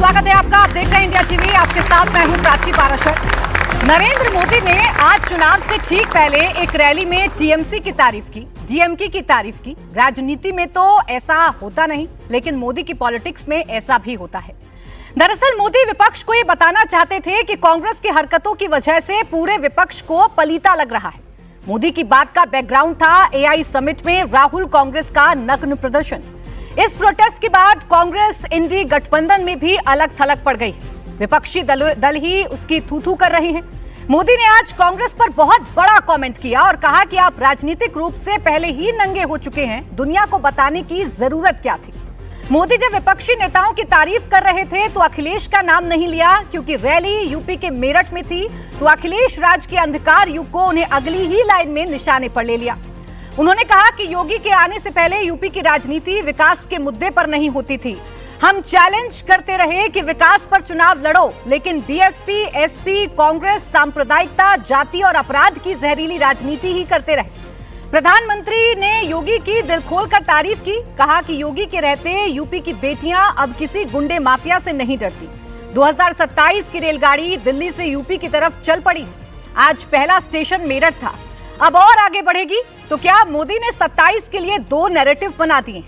स्वागत है आपका। आप देख रहे हैं इंडिया टीवी, आपके साथ मैं हूं प्राची पाराशर। नरेंद्र मोदी ने आज चुनाव से ठीक पहले एक रैली में टीएमसी की तारीफ की, डीएमके की तारीफ की। राजनीति में तो ऐसा होता नहीं, लेकिन मोदी की पॉलिटिक्स में ऐसा भी होता है। दरअसल मोदी विपक्ष को ये बताना चाहते थे कि कांग्रेस की हरकतों की वजह से पूरे विपक्ष को पलीता लग रहा है। मोदी की बात का बैकग्राउंड था एआई समिट में राहुल कांग्रेस का नग्न प्रदर्शन। इस प्रोटेस्ट के बाद कांग्रेस इंडी गठबंधन में भी अलग थलग पड़ गई। विपक्षी दल ही उसकी थू-थू कर रहे हैं। मोदी ने आज कांग्रेस पर बहुत बड़ा कमेंट किया और कहा कि आप राजनीतिक रूप से पहले ही नंगे हो चुके हैं, दुनिया को बताने की जरूरत क्या थी। मोदी जब विपक्षी नेताओं की तारीफ कर रहे थे तो अखिलेश का नाम नहीं लिया, क्योंकि रैली यूपी के मेरठ में थी तो अखिलेश राज के अंधकार युग को उन्हें अगली ही लाइन में निशाने पर ले लिया। उन्होंने कहा कि योगी के आने से पहले यूपी की राजनीति विकास के मुद्दे पर नहीं होती थी। हम चैलेंज करते रहे कि विकास पर चुनाव लड़ो, लेकिन बीएसपी, एसपी, कांग्रेस सांप्रदायिकता, जाति और अपराध की जहरीली राजनीति ही करते रहे। प्रधानमंत्री ने योगी की दिल खोलकर तारीफ की, कहा कि योगी के रहते यूपी की बेटियां अब किसी गुंडे माफिया से नहीं डरती। 2027 की रेलगाड़ी दिल्ली से यूपी की तरफ चल पड़ी। आज पहला स्टेशन मेरठ था, अब और आगे बढ़ेगी। तो क्या मोदी ने 27 के लिए दो नैरेटिव बना दिए?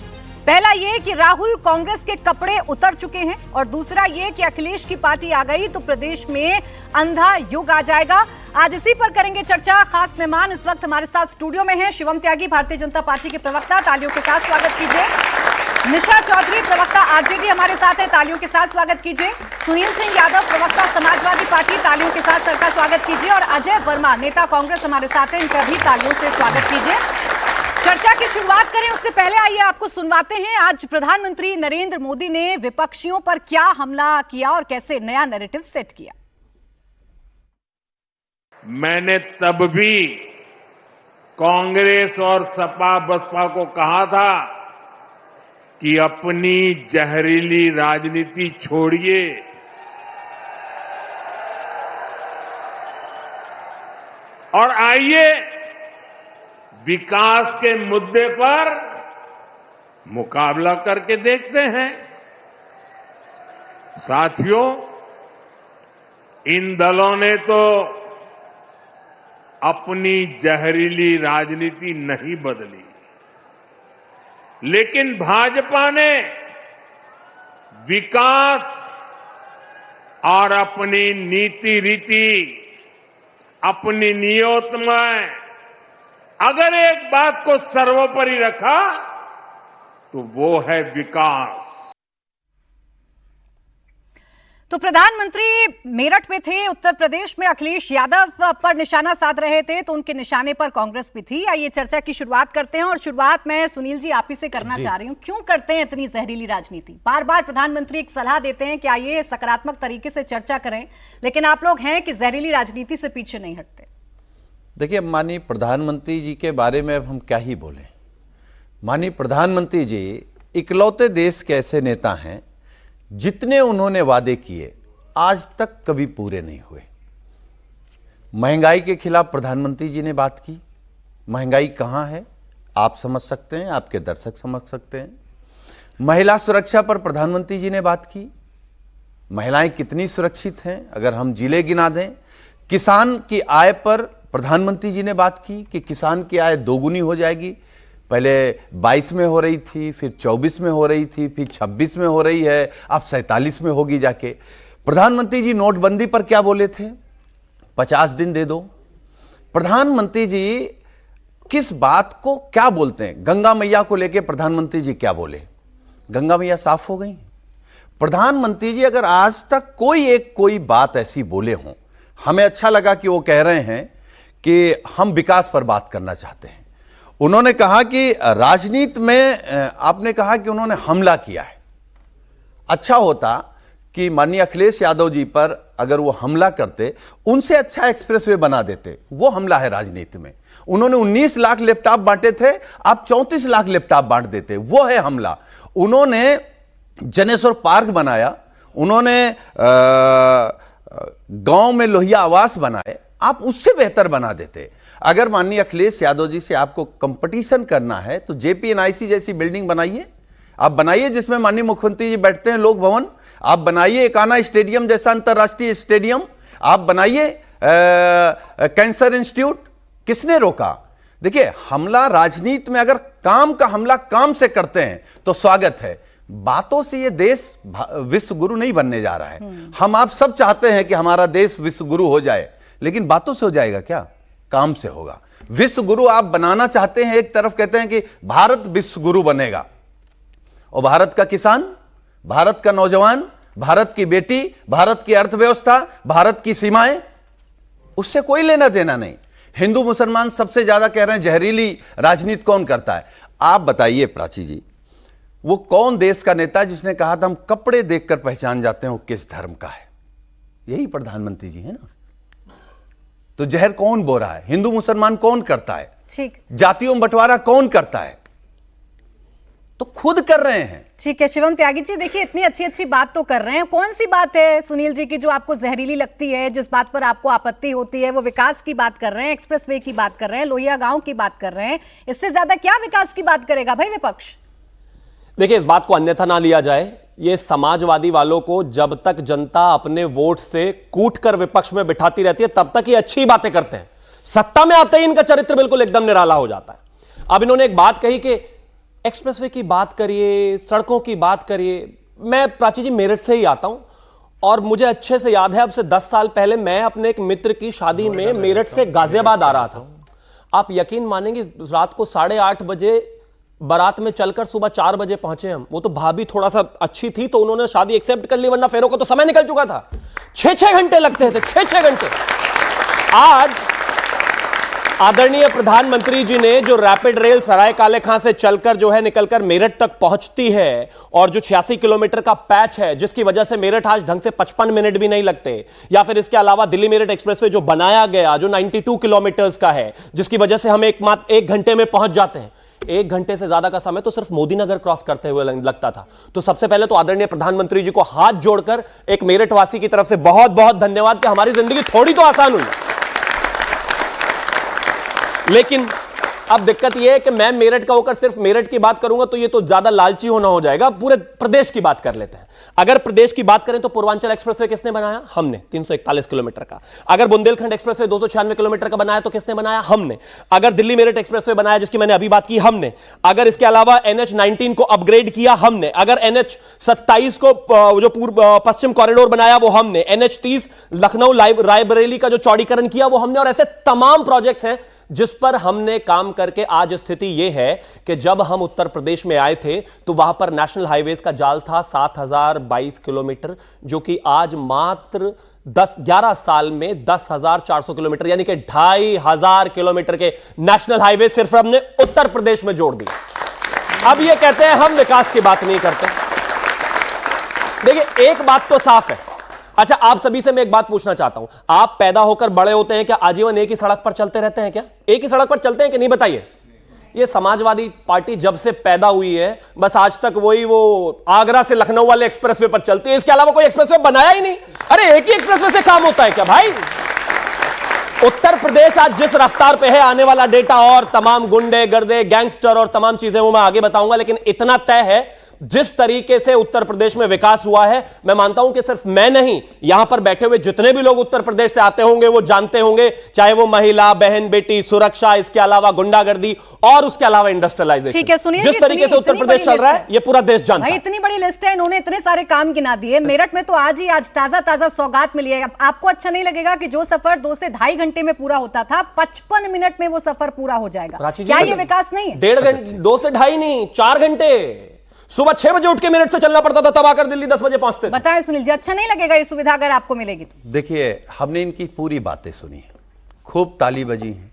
पहला ये कि राहुल कांग्रेस के कपड़े उतर चुके हैं, और दूसरा ये कि अखिलेश की पार्टी आ गई तो प्रदेश में अंधा युग आ जाएगा। आज इसी पर करेंगे चर्चा। खास मेहमान इस वक्त हमारे साथ स्टूडियो में हैं शिवम त्यागी, भारतीय जनता पार्टी के प्रवक्ता, तालियों के साथ स्वागत कीजिए। निशा चौधरी, प्रवक्ता आरजेडी, हमारे साथ हैं, तालियों के साथ स्वागत कीजिए। सुनील सिंह यादव, प्रवक्ता समाजवादी पार्टी, तालियों के साथ सबका स्वागत कीजिए। और अजय वर्मा, नेता कांग्रेस, हमारे साथ हैं, इनका भी तालियों से स्वागत कीजिए। चर्चा की शुरुआत करें उससे पहले आइए आपको सुनवाते हैं आज प्रधानमंत्री नरेंद्र मोदी ने विपक्षियों पर क्या हमला किया और कैसे नया नैरेटिव सेट किया। मैंने तब भी कांग्रेस और सपा बसपा को कहा था कि अपनी जहरीली राजनीति छोड़िए, और आइए विकास के मुद्दे पर मुकाबला करके देखते हैं। साथियों, इन दलों ने तो अपनी जहरीली राजनीति नहीं बदली, लेकिन भाजपा ने विकास और अपनी नीति रीति, अपनी नियत में अगर एक बात को सर्वोपरि रखा तो वो है विकास। तो प्रधानमंत्री मेरठ में थे, उत्तर प्रदेश में अखिलेश यादव पर निशाना साध रहे थे, तो उनके निशाने पर कांग्रेस भी थी। आइए चर्चा की शुरुआत करते हैं, और शुरुआत मैं सुनील जी आप ही से करना चाह रही हूं। क्यों करते हैं इतनी जहरीली राजनीति? बार बार प्रधानमंत्री एक सलाह देते हैं कि आइए सकारात्मक तरीके से चर्चा करें, लेकिन आप लोग हैं कि जहरीली राजनीति से पीछे नहीं हटते। देखिए, माननीय प्रधानमंत्री जी के बारे में अब हम क्या ही बोलें। माननीय प्रधानमंत्री जी इकलौते देश के ऐसे नेता हैं जितने उन्होंने वादे किए आज तक कभी पूरे नहीं हुए। महंगाई के खिलाफ प्रधानमंत्री जी ने बात की। महंगाई कहाँ है आप समझ सकते हैं, आपके दर्शक समझ सकते हैं। महिला सुरक्षा पर प्रधानमंत्री जी ने बात की। महिलाएं कितनी सुरक्षित हैं अगर हम जिले गिना दें। किसान की आय पर प्रधानमंत्री जी ने बात की कि किसान की आय दोगुनी हो जाएगी। पहले 22 में हो रही थी, फिर 24 में हो रही थी, फिर 26 में हो रही है, अब 47 में होगी जाके। प्रधानमंत्री जी नोटबंदी पर क्या बोले थे? 50 दिन दे दो। प्रधानमंत्री जी किस बात को क्या बोलते हैं? गंगा मैया को लेके प्रधानमंत्री जी क्या बोले? गंगा मैया साफ हो गई। प्रधानमंत्री जी अगर आज तक कोई बात ऐसी बोले हों, हमें अच्छा लगा कि वो कह रहे हैं कि हम विकास पर बात करना चाहते हैं। उन्होंने कहा कि राजनीति में आपने कहा कि उन्होंने हमला किया है। अच्छा होता कि माननीय अखिलेश यादव जी पर अगर वो हमला करते, उनसे अच्छा एक्सप्रेसवे बना देते। वो हमला है राजनीति में। उन्होंने 19 लाख लैपटॉप बांटे थे, आप 34 लाख लैपटॉप बांट देते, वो है हमला। उन्होंने जनेश्वर पार्क बनाया, उन्होंने गांव में लोहिया आवास बनाए, आप उससे बेहतर बना देते। अगर माननीय अखिलेश यादव जी से आपको कंपटीशन करना है तो जेपीएनआईसी जैसी बिल्डिंग बनाइए, आप बनाइए जिसमें माननीय मुख्यमंत्री जी बैठते हैं, लोक भवन। आप बनाइए एकाना स्टेडियम जैसा अंतर्राष्ट्रीय स्टेडियम। आप बनाइए कैंसर इंस्टीट्यूट। किसने रोका? देखिए, हमला राजनीति में अगर काम का हमला काम से करते हैं तो स्वागत है। बातों से ये देश विश्व गुरु नहीं बनने जा रहा है। हम आप सब चाहते हैं कि हमारा देश विश्व गुरु हो जाए, लेकिन बातों से हो जाएगा क्या? काम से होगा। विश्व गुरु आप बनाना चाहते हैं, एक तरफ कहते हैं कि भारत विश्व गुरु बनेगा, और भारत का किसान, भारत का नौजवान, भारत की बेटी, भारत की अर्थव्यवस्था, भारत की सीमाएं, उससे कोई लेना देना नहीं। हिंदू मुसलमान सबसे ज्यादा कह रहे हैं जहरीली राजनीति कौन करता है? आप बताइए प्राची जी, वो कौन देश का नेता जिसने कहा था हम कपड़े देखकर पहचान जाते हैं वो किस धर्म का है? यही प्रधानमंत्री जी है ना। तो जहर कौन बो रहा है? हिंदू मुसलमान कौन करता है? ठीक, जातियों में बंटवारा कौन करता है? तो खुद कर रहे हैं। ठीक है शिवम त्यागी जी, देखिए इतनी अच्छी अच्छी बात तो कर रहे हैं, कौन सी बात है सुनील जी की जो आपको जहरीली लगती है, जिस बात पर आपको आपत्ति होती है? वो विकास की बात कर रहे हैं, एक्सप्रेसवे की बात कर रहे हैं, लोहिया गांव की बात कर रहे हैं। इससे ज्यादा क्या विकास की बात करेगा भाई विपक्ष? देखिए, इस बात को अन्यथा ना लिया जाए। ये समाजवादी वालों को जब तक जनता अपने वोट से कूट कर विपक्ष में बिठाती रहती है तब तक ये अच्छी बातें करते हैं। सत्ता में आते ही इनका चरित्र बिल्कुल एकदम निराला हो जाता है। अब इन्होंने एक बात कही कि एक्सप्रेसवे की बात करिए, सड़कों की बात करिए। मैं प्राची जी मेरठ से ही आता हूं और मुझे अच्छे से याद है, अब से 10 साल पहले मैं अपने एक मित्र की शादी में मेरठ से गाजियाबाद आ रहा था। आप यकीन मानेंगे, रात को 8:30 बजे बारात में चलकर सुबह 4 बजे पहुंचे हम। वो तो भाभी थोड़ा सा अच्छी थी तो उन्होंने शादी एक्सेप्ट कर ली, वरना फेरों को तो समय निकल चुका था। 6-6 घंटे लगते थे, 6-6 घंटे। आज आदरणीय प्रधानमंत्री जी ने जो रैपिड रेल सराय काले खां से चलकर जो है निकलकर मेरठ तक पहुंचती है, और जो 86 किलोमीटर का पैच है जिसकी वजह से मेरठ आज ढंग से 55 मिनट भी नहीं लगते, या फिर इसके अलावा दिल्ली मेरठ एक्सप्रेसवे जो बनाया गया जो 92 किलोमीटर्स का है जिसकी वजह से हम एक घंटे में पहुंच जाते हैं। 1 घंटे से ज्यादा का समय तो सिर्फ मोदी नगर क्रॉस करते हुए लगता था। तो सबसे पहले तो आदरणीय प्रधानमंत्री जी को हाथ जोड़कर एक मेरठ वासी की तरफ से बहुत बहुत धन्यवाद कि हमारी जिंदगी थोड़ी तो आसान हुई। लेकिन अब दिक्कत यह है कि मैं मेरठ का होकर सिर्फ मेरठ की बात करूंगा तो ये तो ज्यादा लालची होना हो जाएगा। पूरे प्रदेश की बात कर लेते हैं। अगर प्रदेश की बात करें तो पूर्वांचल एक्सप्रेसवे किसने बनाया? हमने, 341 किलोमीटर का। अगर बुंदेलखंड एक्सप्रेसवे 296 किलोमीटर का बनाया तो किसने बनाया? हमने। अगर दिल्ली मेरठ एक्सप्रेसवे बनाया जिसकी मैंने अभी बात की, हमने। अगर इसके अलावा NH-19 को अपग्रेड किया, हमने। अगर NH-27 को जो पूर्व पश्चिम कॉरिडोर बनाया वो हमने। NH-30 लखनऊ रायबरेली का जो चौड़ीकरण किया वो हमने। और ऐसे तमाम प्रोजेक्ट्स हैं जिस पर हमने काम करके आज स्थिति यह है कि जब हम उत्तर प्रदेश में आए थे तो वहां पर नेशनल हाईवेज का जाल था 7022 किलोमीटर, जो कि आज मात्र 11 साल में 10,400 किलोमीटर, यानी कि 2500 किलोमीटर के नेशनल हाईवे सिर्फ हमने उत्तर प्रदेश में जोड़ दिए। अब ये कहते हैं हम विकास की बात नहीं करते। देखिए, एक बात तो साफ है। अच्छा, आप सभी से मैं एक बात पूछना चाहता हूं, आप पैदा होकर बड़े होते हैं क्या आजीवन एक ही सड़क पर चलते रहते हैं? क्या एक ही सड़क पर चलते हैं कि नहीं? बताइए। ये समाजवादी पार्टी जब से पैदा हुई है बस आज तक वही वो आगरा से लखनऊ वाले एक्सप्रेसवे पर चलती है, इसके अलावा कोई एक्सप्रेसवे बनाया ही नहीं। अरे एक ही एक्सप्रेसवे से काम होता है क्या भाई? उत्तर प्रदेश आज जिस रफ्तार पे है, आने वाला डेटा और तमाम गुंडे गर्दे गैंगस्टर और तमाम चीजें वो मैं आगे बताऊंगा, लेकिन इतना तय है जिस तरीके से उत्तर प्रदेश में विकास हुआ है, मैं मानता हूं कि सिर्फ मैं नहीं, यहां पर बैठे हुए जितने भी लोग उत्तर प्रदेश से आते होंगे वो जानते होंगे, चाहे वो महिला, बहन, बेटी, सुरक्षा, इसके अलावा गुंडागर्दी और उसके अलावा इंडस्ट्रियलाइजेशन। ठीक है, सुनिए, जिस तरीके से उत्तर प्रदेश चल रहा है ये पूरा देश जानता है। इतनी बड़ी लिस्ट है, इन्होंने इतने सारे काम गिना दिए। मेरठ में तो आज ताजा सौगात मिली है। आपको अच्छा नहीं लगेगा कि जो सफर 2 से ढाई घंटे में पूरा होता था 55 मिनट में वो सफर पूरा हो जाएगा? क्या ये विकास नहीं है? 1.5 घंटे, 2 से ढाई नहीं, 4 घंटे। सुबह 6 बजे उठ के मेरठ से चलना पड़ता था, तब आकर दिल्ली 10 बजे पहुंचते। बताएं सुनील जी, अच्छा नहीं लगेगा ये सुविधा अगर आपको मिलेगी तो? देखिए, हमने इनकी पूरी बातें सुनी, खूब ताली बजी है,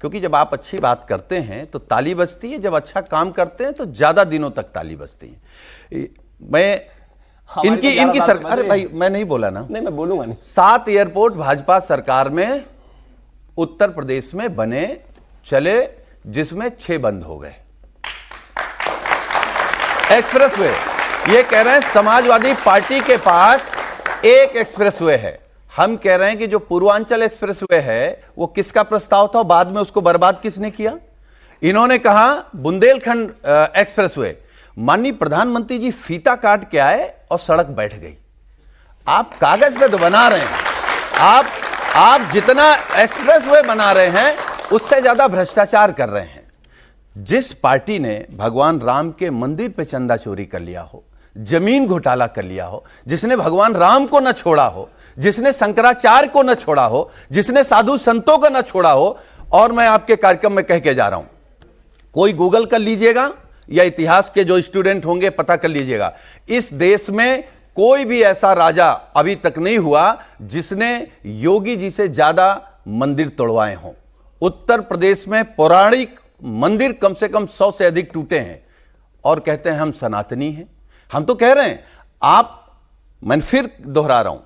क्योंकि जब आप अच्छी बात करते हैं तो ताली बजती है, जब अच्छा काम करते हैं तो ज्यादा दिनों तक ताली बजती है। मैं इनकी सरकार, अरे भाई मैं नहीं बोला ना, नहीं मैं बोलूंगा नहीं। 7 एयरपोर्ट भाजपा सरकार में उत्तर प्रदेश में बने चले, जिसमें 6 बंद हो गए। एक्सप्रेसवे, ये कह रहे हैं समाजवादी पार्टी के पास एक एक्सप्रेसवे है। हम कह रहे हैं कि जो पूर्वांचल एक्सप्रेसवे है वो किसका प्रस्ताव था, बाद में उसको बर्बाद किसने किया? इन्होंने कहा बुंदेलखंड एक्सप्रेसवे। माननीय प्रधानमंत्री जी फीता काट के आए और सड़क बैठ गई। आप कागज पे तो बना रहे हैं, आप जितना एक्सप्रेसवे बना रहे हैं उससे ज्यादा भ्रष्टाचार कर रहे हैं। जिस पार्टी ने भगवान राम के मंदिर पे चंदा चोरी कर लिया हो, जमीन घोटाला कर लिया हो, जिसने भगवान राम को न छोड़ा हो, जिसने शंकराचार्य को न छोड़ा हो, जिसने साधु संतों को न छोड़ा हो, और मैं आपके कार्यक्रम में कह के जा रहा हूं, कोई गूगल कर लीजिएगा या इतिहास के जो स्टूडेंट होंगे पता कर लीजिएगा, इस देश में कोई भी ऐसा राजा अभी तक नहीं हुआ जिसने योगी जी से ज्यादा मंदिर तोड़वाए हों। उत्तर प्रदेश में पौराणिक मंदिर कम से कम 100 से अधिक टूटे हैं और कहते हैं हम सनातनी हैं। हम तो कह रहे हैं मैं फिर दोहरा रहा हूं,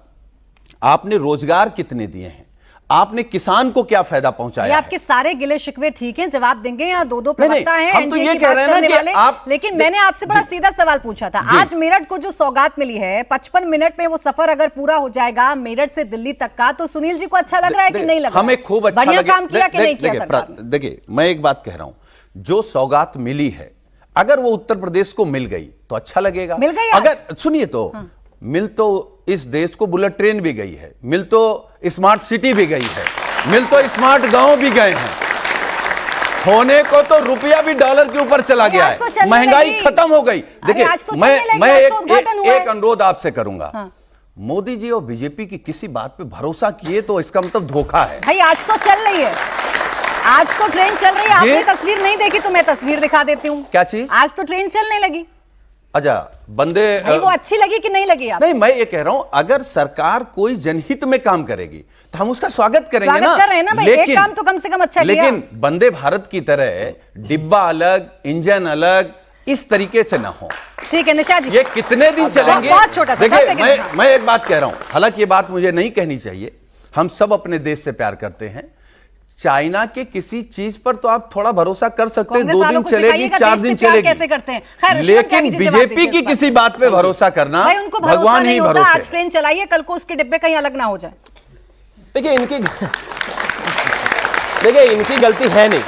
आपने रोजगार कितने दिए हैं, आपने किसान को क्या फायदा पहुंचाया ये आपके सारे गिले शिकवे ठीक हैं, जवाब देंगे। यहाँ दो प्रवक्ता हैं, हम तो ये कह रहे हैं ना कि आप, लेकिन मैंने आपसे बड़ा सीधा सवाल पूछा था। आज मेरठ को जो सौगात मिली है, 55 मिनट में वो सफर अगर पूरा हो जाएगा मेरठ से दिल्ली तक का, तो सुनील जी को अच्छा लग रहा है कि नहीं लग रहा? हमें खूब अच्छा बढ़िया काम किया कि नहीं किया सरकार ने? देखिए, मैं एक बात कह रहा हूं, जो सौगात मिली है अगर वो उत्तर प्रदेश को मिल गई तो अच्छा लगेगा। मिल गई अगर सुनिए तो मिल तो इस देश को बुलेट ट्रेन भी गई है, मिल तो स्मार्ट सिटी भी गई है, मिल तो स्मार्ट गांव भी गए हैं, होने को तो रुपया भी डॉलर के ऊपर चला गया है, महंगाई खत्म हो गई। देखिए, मैं एक अनुरोध आपसे करूंगा, मोदी जी और बीजेपी की किसी बात पे भरोसा किए तो इसका मतलब धोखा है। भाई आज तो चल रही है, आज तो ट्रेन चल रही है। आपने तस्वीर नहीं देखी तो मैं तस्वीर दिखा देती हूँ। क्या चीज? आज तो ट्रेन चलने लगी। अच्छा, बंदे वो अच्छी लगी कि नहीं लगी आप? नहीं, मैं ये कह रहा हूं, अगर सरकार कोई जनहित में काम करेगी तो हम उसका स्वागत करेंगे ना। कर रहे हैं ना भाई, एक काम तो कम से कम अच्छा किया। लेकिन वंदे भारत की तरह डिब्बा अलग, इंजन अलग, इस तरीके से ना हो। ठीक है निशा जी, ये कितने दिन चलेंगे? बहुत छोटा सा। देखिए, मैं एक बात कह रहा हूं, हालांकि ये बात मुझे नहीं कहनी चाहिए, हम सब अपने देश से प्यार करते हैं। चाइना के किसी चीज पर तो आप थोड़ा भरोसा कर सकते हैं, 2 दिन चलेगी, 4 दिन चलेगी, कैसे करते हैं। लेकिन बीजेपी की किसी बात पे भरोसा करना भगवान ही भरोसा। आज ट्रेन चलाइए, कल को उसके डिब्बे कहीं अलग ना हो जाए। देखिए इनकी गलती है नहीं।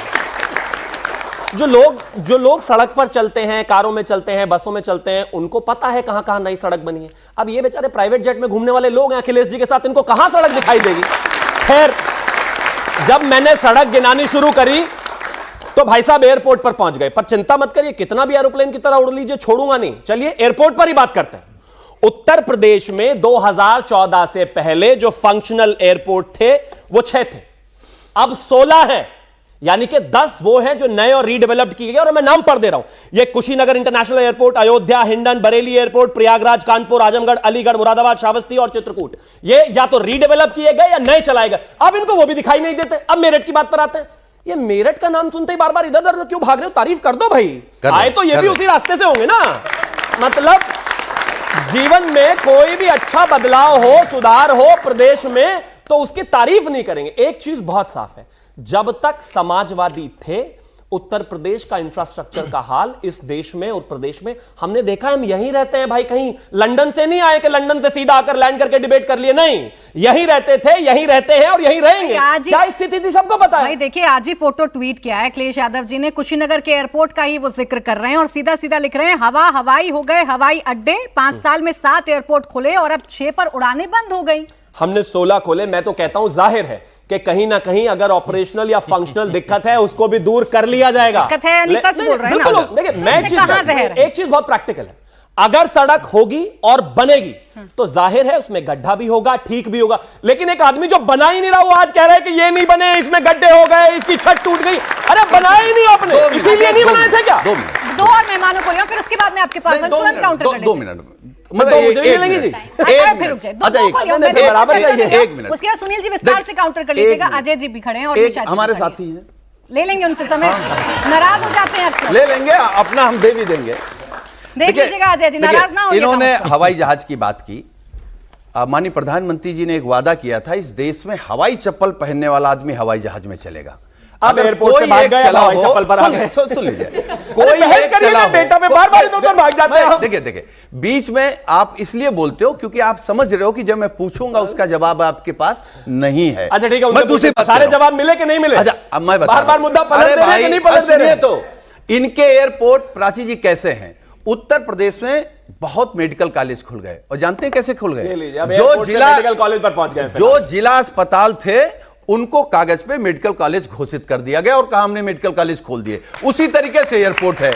जो लोग सड़क पर चलते हैं, कारों में चलते हैं, बसों में चलते हैं, उनको पता है कहां कहां नई सड़क बनी है। अब ये बेचारे प्राइवेट जेट में घूमने वाले लोग हैं अखिलेश जी के साथ, इनको कहां सड़क दिखाई देगी? खैर, जब मैंने सड़क गिनानी शुरू करी तो भाई साहब एयरपोर्ट पर पहुंच गए। पर चिंता मत करिए, कितना भी एरोप्लेन की तरह उड़ लीजिए, छोड़ूंगा नहीं। चलिए एयरपोर्ट पर ही बात करते हैं। उत्तर प्रदेश में 2014 से पहले जो फंक्शनल एयरपोर्ट थे वो 6 थे, अब 16 है, यानी कि 10 वो हैं जो नए और रीडेवलप्ड किए गए। और मैं नाम पढ़ दे रहा हूं, ये Kushinagar international airport, Ayodhya, Hindon, Bareilly airport, Prayagraj, Kanpur, Azamgarh, Aligarh, Moradabad, Shravasti और चित्रकूट। ये या तो रीडेवलप किए गए या नए चलाए गए। अब इनको वो भी दिखाई नहीं देते। अब मेरठ की बात पर आते हैं। ये मेरठ का नाम सुनते ही बार बार इधर उधर क्यों भाग रहे हो? तारीफ कर दो भाई, आए तो ये भी उसी रास्ते से होंगे ना। मतलब जीवन में कोई भी अच्छा बदलाव हो, सुधार हो प्रदेश में, तो उसकी तारीफ नहीं करेंगे। एक चीज बहुत साफ है, जब तक समाजवादी थे उत्तर प्रदेश का इंफ्रास्ट्रक्चर का हाल इस देश में और प्रदेश में हमने देखा। हम यहीं रहते हैं भाई, कहीं लंदन से नहीं आए कि लंदन से सीधा आकर लैंड करके डिबेट कर लिए, नहीं, यहीं रहते थे, यहीं रहते हैं और यहीं रहेंगे। क्या स्थिति थी सबको पता है भाई। देखिए आज ही फोटो ट्वीट किया है अखिलेश यादव जी ने, कुशीनगर के एयरपोर्ट का ही वो जिक्र कर रहे हैं और सीधा सीधा लिख रहे हैं हवाई हो गए हवाई अड्डे, 5 साल में 7 एयरपोर्ट खुले और अब 6 पर उड़ानें बंद हो गई। हमने 16 खोले। मैं तो कहता हूं जाहिर है कि कहीं ना कहीं अगर ऑपरेशनल या फंक्शनल दिक्कत है उसको भी दूर कर लिया जाएगा। दिक्कत है, नहीं सच बोल रहे हैं ना। देखिए मैं एक चीज बहुत प्रैक्टिकल है, अगर सड़क होगी और बनेगी तो जाहिर है उसमें गड्ढा भी होगा, ठीक भी होगा। लेकिन एक आदमी जो बना ही नहीं रहा, वो आज कह रहा है कि ये नहीं बने, इसमें गड्ढे हो गए, इसकी छत टूट गई। अरे बनाया ही नहीं आपने, इसीलिए नहीं बनाए थे क्या? 2 और मेहमानों को लिया, फिर उसके बाद में आपके पास तुरंत काउंटर कर 2 मिनट उसके बाद सुनील जी विस्तार से काउंटर कर लीजिएगा। अजय जी भी खड़े हैं और हमारे साथी हैं, ले लेंगे उनसे समय। नाराज हो जाते हैं अक्सर। ले लेंगे, अपना हम दे भी देंगे। देख लीजिएगा अजय जी, नाराज ना हो। इन्होंने हवाई जहाज की बात की। माननीय प्रधानमंत्री जी ने एक वादा किया था, इस देश में हवाई चप्पल पहनने वाला आदमी हवाई जहाज में चलेगा। अब एयरपोर्ट से भाग गए, हवाई चप्पल पर आ गए। सुन लीजिए, कोई एक चला बेटा पे बार-बार इधर भाग जाते हैं। देखिए बीच में आप इसलिए बोलते हो क्योंकि आप समझ रहे हो कि जब मैं पूछूंगा उसका जवाब आपके पास नहीं है। अच्छा ठीक है, मैं दूसरी सारे जवाब मिले कि नहीं मिले? अच्छा अब मैं बता, बार-बार मुद्दा पलट दे रहे हैं कि नहीं पलट दे रहे? तो इनके एयरपोर्ट प्राची जी कैसे हैं, उत्तर प्रदेश में बहुत मेडिकल कॉलेज खुल गए, और जानते हैं कैसे खुल ले गए? लीजिए, अब जो एयरपोर्ट से जिला मेडिकल कॉलेज पर पहुंच गए। जो जिला अस्पताल थे उनको कागज पे मेडिकल कॉलेज घोषित कर दिया गया और कहा हमने मेडिकल कॉलेज खोल दिए। उसी तरीके से एयरपोर्ट है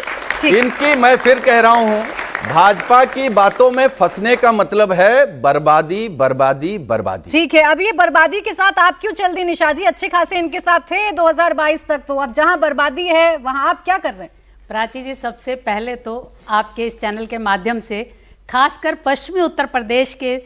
इनकी। मैं फिर कह रहा हूं, भाजपा की बातों में फंसने का मतलब है बर्बादी, बर्बादी, बर्बादी। ठीक है, अब ये बर्बादी के साथ आप क्यों चल दी निशा जी? अच्छे खासे इनके साथ थे 2022 तक, तो अब जहां बर्बादी है वहां आप क्या कर रहे हैं? प्राची जी, सबसे पहले तो आपके इस चैनल के माध्यम से खासकर पश्चिमी उत्तर प्रदेश के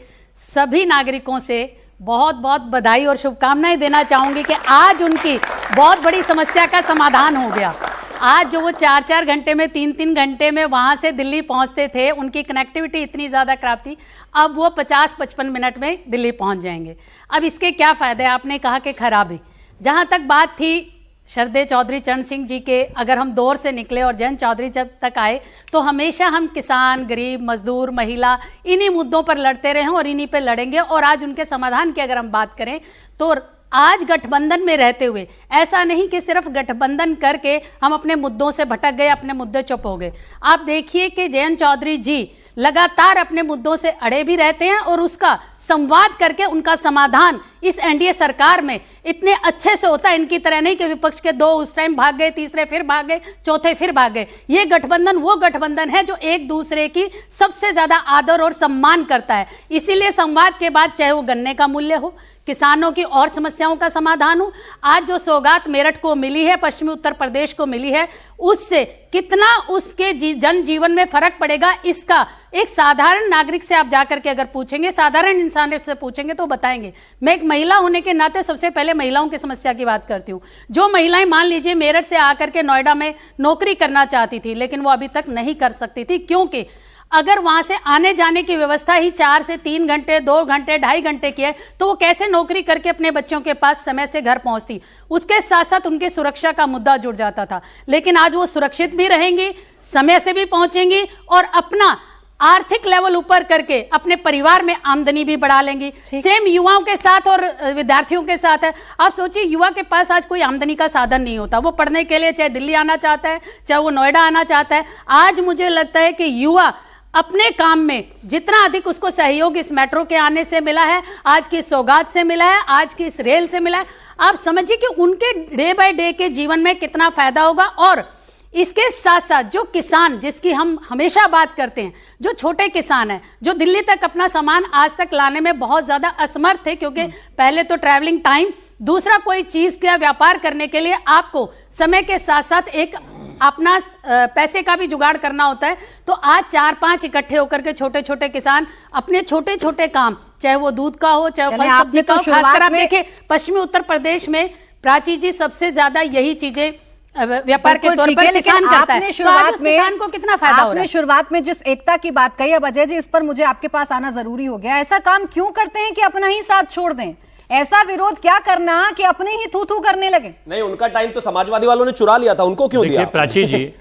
सभी नागरिकों से बहुत बहुत बधाई और शुभकामनाएं देना चाहूंगी कि आज उनकी बहुत बड़ी समस्या का समाधान हो गया। आज जो वो 4-4 घंटे में, 3-3 घंटे में वहाँ से दिल्ली पहुँचते थे, उनकी कनेक्टिविटी इतनी ज़्यादा खराब थी, अब वो 50-55 मिनट में दिल्ली पहुँच जाएंगे। अब इसके क्या फ़ायदे? आपने कहा कि खराबी। जहाँ तक बात थी शरदे चौधरी चरण सिंह जी के, अगर हम दौर से निकले और जयंत चौधरी जब तक आए तो हमेशा हम किसान, गरीब, मजदूर, महिला इन्हीं मुद्दों पर लड़ते रहे हैं और इन्हीं पे लड़ेंगे। और आज उनके समाधान की अगर हम बात करें तो आज गठबंधन में रहते हुए ऐसा नहीं कि सिर्फ गठबंधन करके हम अपने मुद्दों से भटक गए, अपने मुद्दे चुप हो गए। आप देखिए कि जयंत चौधरी जी लगातार अपने मुद्दों से अड़े भी रहते हैं और उसका संवाद करके उनका समाधान इस एनडीए सरकार में इतने अच्छे से होता है। इनकी तरह नहीं कि विपक्ष के 2 उस टाइम भाग गए, तीसरे फिर भाग गए, चौथे फिर भाग गए। ये गठबंधन वो गठबंधन है जो एक दूसरे की सबसे ज्यादा आदर और सम्मान करता है। इसीलिए संवाद के बाद चाहे वो गन्ने का मूल्य हो, किसानों की और समस्याओं का समाधान हो, आज जो सौगात मेरठ को मिली है, पश्चिमी उत्तर प्रदेश को मिली है, उससे कितना उसके जनजीवन में फर्क पड़ेगा, इसका एक साधारण नागरिक से आप जाकर के अगर पूछेंगे, साधारण इंसान से पूछेंगे तो बताएंगे। मैं एक महिला होने के नाते सबसे पहले महिलाओं की समस्या की बात करती हूँ। जो महिलाएं मान लीजिए मेरठ से आकर के नोएडा में नौकरी करना चाहती थी, लेकिन वो अभी तक नहीं कर सकती थी, क्योंकि अगर वहां से आने जाने की व्यवस्था ही 4 से 3 घंटे, 2 घंटे, 2.5 घंटे की है, तो वो कैसे नौकरी करके अपने बच्चों के पास समय से घर पहुंचती? उसके साथ साथ उनकी सुरक्षा का मुद्दा जुड़ जाता था। लेकिन आज वो सुरक्षित भी रहेंगी, समय से भी पहुंचेंगी और अपना आर्थिक लेवल ऊपर करके अपने परिवार में आमदनी भी बढ़ा लेंगी। सेम युवाओं के साथ और विद्यार्थियों के साथ है। आप सोचिए, युवा के पास आज कोई आमदनी का साधन नहीं होता, वो पढ़ने के लिए चाहे दिल्ली आना चाहता है, चाहे वो नोएडा आना चाहता है। आज मुझे लगता है कि युवा अपने काम में जितना अधिक उसको सहयोग इस मेट्रो के आने से मिला है, आज की सौगात से मिला है, आज की इस रेल से मिला है, आप समझिए कि उनके डे बाय डे के जीवन में कितना फायदा होगा। और इसके साथ साथ जो किसान, जिसकी हम हमेशा बात करते हैं, जो छोटे किसान हैं, जो दिल्ली तक अपना सामान आज तक लाने में बहुत ज्यादा असमर्थ थे, क्योंकि पहले तो ट्रैवलिंग टाइम, दूसरा कोई चीज का व्यापार करने के लिए आपको समय के साथ साथ एक अपना पैसे का भी जुगाड़ करना होता है। तो आज 4-5 इकट्ठे होकर के छोटे छोटे किसान अपने छोटे छोटे काम, चाहे वो दूध का हो, चाहे फल सब्जी का हो, खासकर आप देखिए पश्चिमी उत्तर प्रदेश में प्राची जी सबसे ज्यादा यही चीजें व्यापार के तौर पर किसान करता है। तो आज उस किसान को कितना फायदा हो रहा है? आपने शुरुआत में जिस एकता की बात कही, अब अजय जी इस पर मुझे आपके पास आना जरूरी हो गया। ऐसा काम क्यों करते हैं कि अपना ही साथ छोड़ दें? ऐसा विरोध क्या करना कि अपने ही थू थू करने लगे? नहीं, उनका टाइम तो समाजवादी वालों ने चुरा लिया था, उनको क्यों दिया? प्राची जी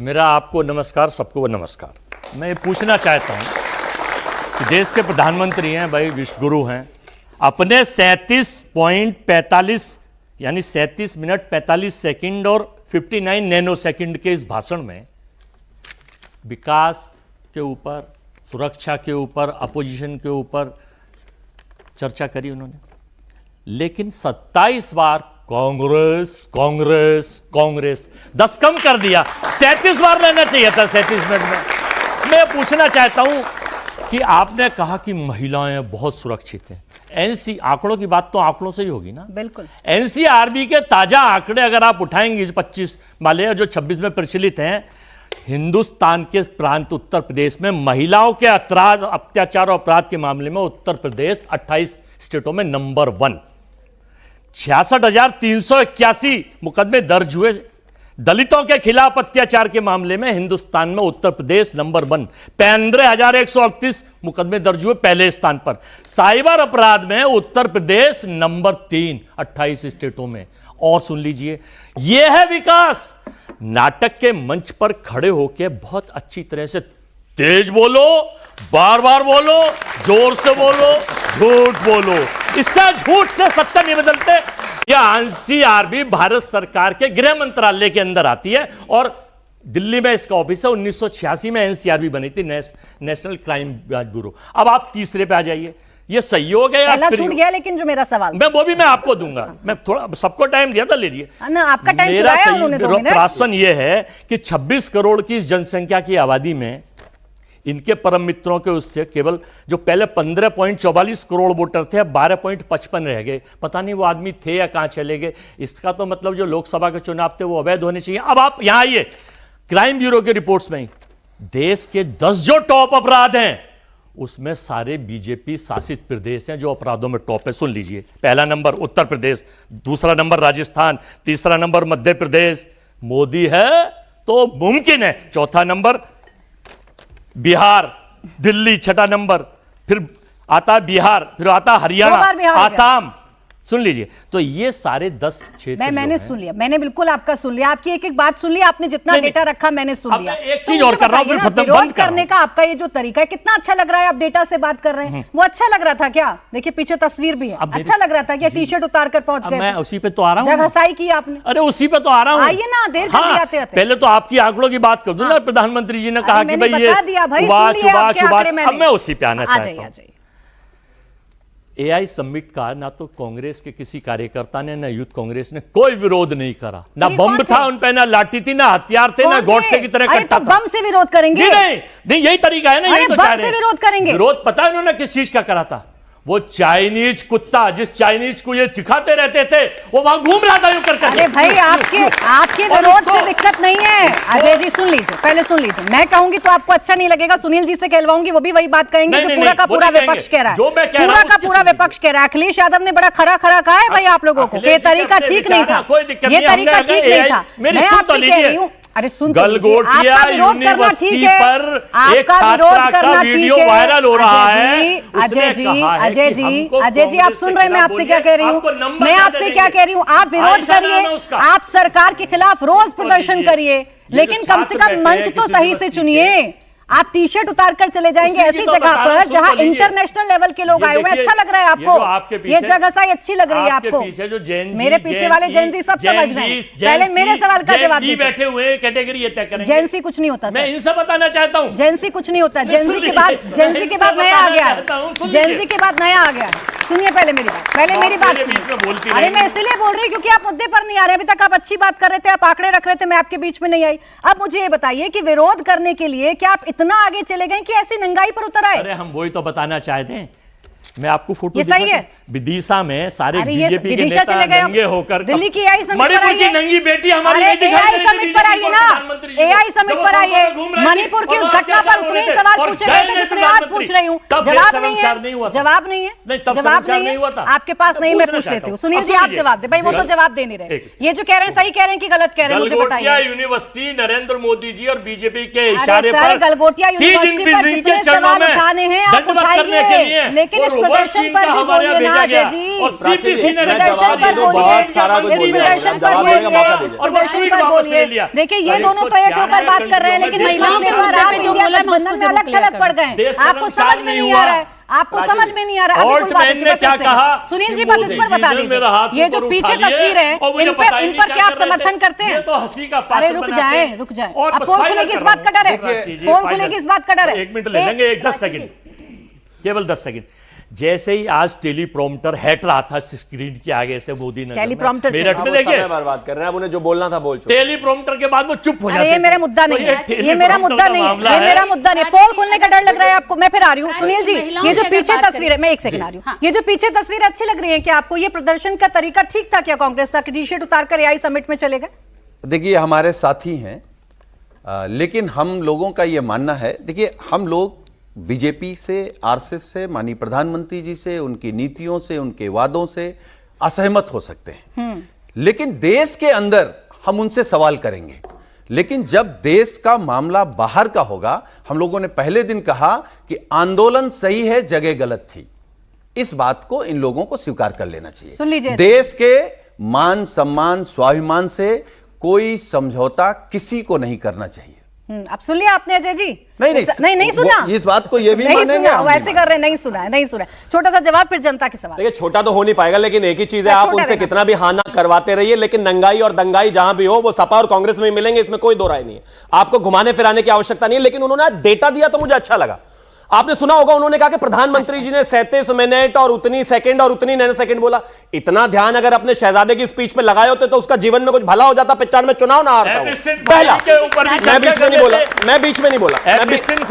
मेरा आपको नमस्कार, सबको नमस्कार। मैं पूछना चाहता हूं कि देश के प्रधानमंत्री हैं भाई, विश्वगुरु हैं, अपने 37.45 यानी 37 मिनट 45 सेकंड और 59 नैनो सेकंड के इस भाषण में विकास के ऊपर, सुरक्षा के ऊपर, अपोजिशन के ऊपर चर्चा करी उन्होंने, लेकिन 27 बार कांग्रेस कांग्रेस कांग्रेस, 10 कम कर दिया, 37 बार रहना चाहिए था 37 मिनट में। मैं पूछना चाहता हूं कि आपने कहा कि महिलाएं बहुत सुरक्षित हैं। आंकड़ों की बात तो आंकड़ों से ही होगी ना? बिल्कुल। एनसीआरबी के ताजा आंकड़े अगर आप उठाएंगे 25 वाले जो 26 में प्रचलित हैं, हिंदुस्तान के प्रांत उत्तर प्रदेश में महिलाओं के अत्याचार और अपराध के मामले में उत्तर प्रदेश 28 स्टेटों में नंबर 1। 66,381 मुकदमे दर्ज हुए। दलितों के खिलाफ अत्याचार के मामले में हिंदुस्तान में उत्तर प्रदेश नंबर 1। 15,138 मुकदमे दर्ज हुए, पहले स्थान पर। साइबर अपराध में उत्तर प्रदेश नंबर 3 28 स्टेटों में। और सुन लीजिए, यह है विकास। नाटक के मंच पर खड़े होकर बहुत अच्छी तरह से तेज बोलो, बार बार बोलो, जोर से बोलो, झूठ बोलो, इससे झूठ से सत्य नहीं बदलते। यह एनसीआरबी भारत सरकार के गृह मंत्रालय के अंदर आती है और दिल्ली में इसका ऑफिस है। 1986 में एनसीआरबी बनी थी, नेशनल क्राइम ब्यूरो। अब आप तीसरे पे आ जाइए, ये सहयोग है पहला छूट गया, लेकिन जो मेरा सवाल मैं आपको दूंगा। मैं थोड़ा सबको टाइम दिया था, लीजिए ना, आपका टाइम मेरा चुराया उन्होंने 2 मिनट। प्रश्न ये है कि 26 करोड़ की जनसंख्या की आबादी में इनके परम मित्रों के उससे केवल जो पहले 15.44 करोड़ वोटर थे, अब 12.55 रह गए। पता नहीं वो आदमी थे या कहां चले गए। इसका तो मतलब जो लोकसभा के चुनाव थे वो अवैध होने चाहिए। अब आप यहां आइए, क्राइम ब्यूरो के रिपोर्ट्स में देश के 10 जो टॉप अपराध हैं उसमें सारे बीजेपी शासित प्रदेश हैं जो अपराधों में टॉप है। सुन लीजिए, पहला नंबर उत्तर प्रदेश, दूसरा नंबर राजस्थान, तीसरा नंबर मध्य प्रदेश। मोदी है तो मुमकिन है। चौथा नंबर बिहार, दिल्ली छठा नंबर, फिर आता बिहार, फिर आता 2 बार हरियाणा, बिहार आसाम। सुन लीजिए, तो ये सारे 10 क्षेत्र मैंने सुन लिया, मैंने बिल्कुल आपका सुन लिया, आपकी एक एक बात सुन लिया, आपने जितना नहीं, डेटा रखा मैंने सुन अब लिया। मैं एक तो चीज मुझे और कर रहा हूं, बताइए फिर ना, खत्म विरोध बंद कर रहा करने हूं। का आपका ये जो तरीका है कितना अच्छा लग रहा है। आप डेटा से बात कर रहे हैं, वो अच्छा लग रहा था क्या? देखिए पीछे तस्वीर भी है, अच्छा लग रहा था क्या? टी शर्ट उतार कर पहुंच अब गए मैं थे। उसी पे तो आ रहा हूं। जगहसाई की आपने। अरे उसी पे तो आ रहा हूं। आइए ना, देर कर दी आते आते। पहले तो आपकी आंकड़ों की बात कर दूं ना। प्रधानमंत्री जी ने कहा कि मैंने भाई ये बता दिया भाई, उबाच सुन लिया आपके आंकड़े मैंने। अब मैं उसी पे आना आ चाहता जाइए, हूं। आ जाइए। एआई समिट का ना तो कांग्रेस के किसी कार्यकर्ता ने, ना यूथ कांग्रेस ने कोई विरोध नहीं करा। ना ये बम कौन था थे? उन पे, ना लाठी थी, ना हथियार थे, ना कौन गॉडसे थे? की तरह अरे कट्टा तो था। बम से विरोध करेंगे? जी नहीं, यही तरीका है ना। अरे यही तो बम चाह से रहे हैं। विरोध करेंगे? विरोध पता है उन्होंने किस चीज का करा था? वो चाइनीज कुत्ता, जिस चाइनीज को ये चिखाते रहते थे, वो वहां घूम रहा था यूं करके। अरे भाई आपके विरोध से दिक्कत नहीं है। अजय जी सुन लीजिए, पहले सुन लीजिए। मैं कहूंगी तो आपको अच्छा नहीं लगेगा, सुनील जी से कहलवाऊंगी, वो भी वही बात कहेंगे जो पूरा का पूरा विपक्ष कह रहा है। पूरा का पूरा विपक्ष कह रहा है। अखिलेश यादव ने बड़ा खरा खरा कहा है भाई आप लोगों को, ये तरीका ठीक नहीं था, ये तरीका ठीक नहीं था। मैं आपसे कह रही हूँ, अरे सुन तो लीजिए, गलगोटिया आपका विरोध करना ठीक यूनिवर्सिटी है, पर एक आपका विरोध छात्रा का करना वीडियो ठीक है। वायरल हो रहा है। अजय जी, उसने कहा है अजय कि जी, हमको अजय जी आप कांग्रेस सुन के रहे हैं मैं खिलाफ आपसे क्या बोलिए, कह रही हूँ? आपको नंबर मैं क्या आपसे देंगे? क्या कह रही हूँ? आप विरोध आयशा नाम है करिए, उसका। आप सरकार के खिलाफ रोज प्रदर्शन लीजिए। करिए, ये लेकिन जो कम से छात्र कम बैठे मंच हैं तो किसी सही से यूनिवर्सिटी चुनिए। आप टी शर्ट उतार कर चले जाएंगे उसी की ऐसी तो जगह बता रहा हूं, पर सुन जहां तो लीजिए। इंटरनेशनल लेवल के लोग ये आए हुए हैं। देखिए, अच्छा लग रहा है ये जो आपके आपको? पीछे- ये जगह सही अच्छी लग रही है आपके आपको? पीछे जो जैन जी, मेरे पीछे वाले जैन जी सब समझ रहे हैं। पहले मेरे सवाल का जवाब दीजिए। बैठे हुए हैं, कैटेगरी ये तय करेंगे। जेंसी कुछ नहीं होता मैं सर। इनसे बताना चाहता हूं। जेंसी कुछ नहीं होता। जेंसी के सुनिए, बाद जेंसी के बाद मैं नया आ बताना गया चाहता हूं, है। सुन जेंसी लीजिए। के बाद नया आ गया है। सुनिए पहले मेरी बात, पहले मेरी बात मेरे बीच में बोलती सुनिए। अरे नहीं। मैं इसीलिए बोल रही हूँ क्योंकि आप मुद्दे पर नहीं आ रहे। अभी तक आप अच्छी बात कर रहे थे, आप आंकड़े रख रहे थे, मैं आपके बीच में नहीं आई। अब मुझे ये बताइए कि विरोध करने के लिए क्या आप इतना आगे चले गए कि ऐसी नंगाई पर उतर आए? अरे हम वही तो बताना चाहते हैं। मैं आपको फोटो ये सही दिखाता है? हूं। विदिशा में सारे अरे ये बीजेपी के विदिशा नेता चले गए आप। नंगे होकर दिल्ली की AI समिट पर मणिपुर की आइए। नंगी बेटी हमारी अरे नहीं दिखाई दे AI रही थी समिट पर बीजेपी आइए को, ना, प्रधानमंत्री जी को। AI समिट जब वो पर आइए। सड़कों पे घूम रही थी मणिपुर की और उस वहाँ घटना पर अत्याचार हो उतने रहे थे सवाल और पूछे गए थे गए जितने आज प्रधानमंत्री। पूछ रही हूँ। तब जवाब देश नहीं शर्मसार है, नहीं हुआ था। जवाब नहीं है, नहीं, तब जवाब शर्मसार नहीं नहीं हुआ था। है आपके पास नहीं। मैं पूछना पूछ लेती चाहता हूँ। हूं। सुनील अब जी आप सुनिए। जवाब दे भाई, वो तो जवाब दे नहीं रहे। ये जो कह रहे हैं सही कह रहे हैं कि गलत कह रहे हैं, मुझे गलगोटिया बताइए। यूनिवर्सिटी नरेंद्र मोदी जी और बीजेपी के अरे इशारे सर, पर गलगोटिया सी यूनिवर्सिटी पर जिनपिंग जितने के चरणों सवाल में उठाने हैं आप दंडवत करने के उठाइए, लिए लेकिन इस वो रोवर प्रदर्शन चीन पर का भी हमारे यहाँ बोलिए ना भेजा गया अजय जी। और सीपीसी ने इस जवाब प्रदर्शन पर दिया। बोलिए, बहुत सारा कुछ इस बोल रहे हैं। प्रदर्शन पर जवाब देने का मौका बोलिए, दीजिए। और प्रदर्शन वसूली पर वापस ले बोलिए। लिया। देखिए ये और दोनों तो एक होकर बात कर रहे हैं, लेकिन महिलाओं के मुद्दे पे जो बोला मैं उसको जरूर अलग अलग पड़ गए। देश आपको शर्मसार समझ में नहीं नहीं हुआ। आ रहा है, आपको समझ में नहीं आ रहा है। अभी ऑल्ट कोई बात मैन नहीं, ने बस क्या एक कहा? सेकंड। सुनील जी कि बस इस मोदी पर जी बता ने मेरा दीजिए, हाथ ये जो ऊपर पीछे उठा लिए तस्वीर है और मुझे इन पता पर ही इन नहीं पर क्या क्या आप कर रहे थे। समर्थन करते हैं? ये तो हंसी का अरे पात्र रुक बनाते जाएं, हैं। रुक जाएं। और अब बस पोल फाइनल खुलेगी इस कर बात रहा का डर है? हूं। देखिए, पोल फाइनल। खुलेगी इस बात का डर है? एक मिनट ले लेंगे, 10 सेकंड, केवल 10 सेकंड। जैसे ही आज टेलीप्रॉम्प्टर हट रहा था स्क्रीन के आगे से मोदी ने टेलीप्रॉम्प्टर मेरठ में समय देखिए बर्बाद कर रहे हैं। अब उन्हें जो बोलना था बोल चुके। टेलीप्रॉम्प्टर के बाद वो चुप हो अरे जाते ये थे। मेरा मुद्दा नहीं तो है, ये मेरा मुद्दा नहीं है, ये मेरा मुद्दा नहीं है। पोल खुलने का डर लग रहा है आपको? मैं फिर आ रही हूँ। सुनील जी ये जो पीछे तस्वीर है, मैं एक सेकंड आ रही हूँ, ये जो पीछे तस्वीर अच्छी लग रही है क्या आपको? ये प्रदर्शन का तरीका ठीक था क्या कांग्रेस का, टी शर्ट उतारकर AI समिट में चले गए? देखिए हमारे साथी हैं, लेकिन हम लोगों का ये मानना है, देखिए हम लोग बीजेपी से, आरएसएस से, माननीय प्रधानमंत्री जी से, उनकी नीतियों से, उनके वादों से असहमत हो सकते हैं, लेकिन देश के अंदर हम उनसे सवाल करेंगे। लेकिन जब देश का मामला बाहर का होगा, हम लोगों ने पहले दिन कहा कि आंदोलन सही है, जगह गलत थी। इस बात को इन लोगों को स्वीकार कर लेना सुन लीजिए। चाहिए। देश के मान सम्मान स्वाभिमान से कोई समझौता किसी को नहीं करना चाहिए। अब सुन लिया आपने अजय जी? नहीं सुना। इस बात को ये भी नहीं मानेंगे सुना, हम वैसे भी कर रहे हैं, नहीं सुना है। छोटा सा जवाब, फिर जनता के सवाल। देखिए, छोटा तो हो नहीं पाएगा, लेकिन एक ही चीज है, आप छोटा उनसे रहेगा। कितना भी हाना करवाते रहिए, लेकिन नंगाई और दंगाई जहां भी हो वो सपा और कांग्रेस में मिलेंगे, इसमें कोई दो राय नहीं है। आपको घुमाने फिराने की आवश्यकता नहीं है। लेकिन उन्होंने डेटा दिया तो मुझे अच्छा लगा। आपने सुना होगा, उन्होंने कहा कि प्रधानमंत्री जी ने 37 मिनट और उतनी सेकंड और उतनी नैनो सेकंड बोला। इतना ध्यान अगर अपने शहजादे की स्पीच पे लगाए होते तो उसका जीवन में कुछ भला हो जाता, 95 में चुनाव ना हारता। पहला, मैं बीच में नहीं बोला, मैं बीच में नहीं बोला,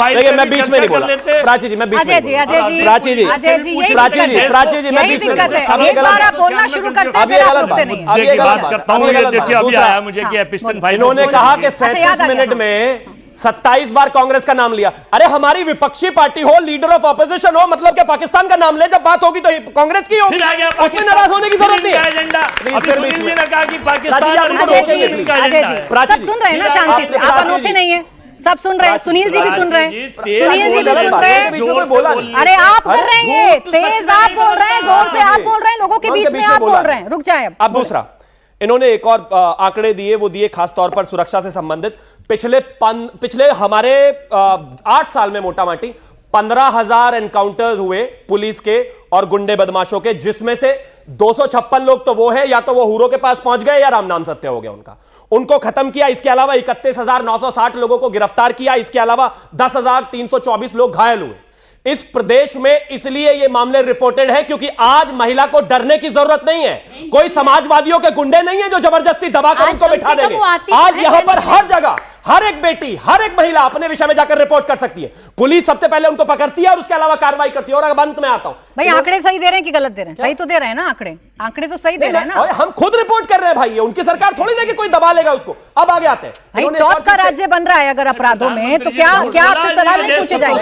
देखिए मैं बीच में नहीं बोला। प्राची जी, मैं बीच में नहीं बोला। प्राची जी, प्राची जी, प्राची जी, मैं बीच में नहीं बोला। अब ये गलत बात, बोलना शुरू करते हैं, अब ये गलत बात, अब ये गलत बात। दूसरा, इन्होंने कहा कि 37 मिनट में 27 बार कांग्रेस का नाम लिया। अरे हमारी विपक्षी पार्टी हो, लीडर ऑफ ऑपोजिशन हो, मतलब क्या पाकिस्तान का नाम ले, जब बात होगी तो कांग्रेस की होगी, उसमें नाराज होने की जरूरत नहीं है। सब सुन रहे हैं ना शांति से, आप अनोखे नहीं है, सब सुन रहे हैं। सुनील जी भी सुन रहे हैं, सुनील जी भी सुन रहे हैं। अरे आप कर रहे हैं, ये तेज आप बोल रहे हैं, जोर से आप बोल रहे हैं, लोगों के बीच में आप बोल रहे हैं। रुक जाए अब दूसरा, इन्होंने एक और आंकड़े दिए, वो दिए खासतौर पर सुरक्षा से संबंधित। पिछले हमारे 8 साल में मोटा माटी 15,000 एनकाउंटर हुए पुलिस के और गुंडे बदमाशों के, जिसमें से 256 लोग तो वो है, या तो वो हुरों के पास पहुंच गए या राम नाम सत्य हो गया उनका, उनको खत्म किया। इसके अलावा 31,960 लोगों को गिरफ्तार किया। इसके अलावा 10,324 लोग घायल हुए इस प्रदेश में। इसलिए ये मामले रिपोर्टेड है क्योंकि आज महिला को डरने की जरूरत नहीं है। कोई समाजवादियों के गुंडे नहीं है जो जबरदस्ती दबाकर उसको बिठा देंगे। आज यहां पर हर जगह हर एक बेटी, हर एक महिला अपने विषय में जाकर रिपोर्ट कर सकती है। पुलिस सबसे पहले उनको पकड़ती है और उसके अलावा कार्रवाई करती है। और अब अंत में आता हूं भाई, आंकड़े सही दे रहे हैं कि गलत दे रहे हैं? सही तो दे रहे हैं ना आंकड़े तो सही दे रहे हैं ना। हम खुद रिपोर्ट कर रहे हैं भाई, ये उनकी सरकार थोड़ी ना कि कोई दबा लेगा उसको। अब आगे आते हैं, भाई टॉप का राज्य बन रहा है अगर अपराधों में, तो क्या आपसे सवाल नहीं पूछे जाएंगे?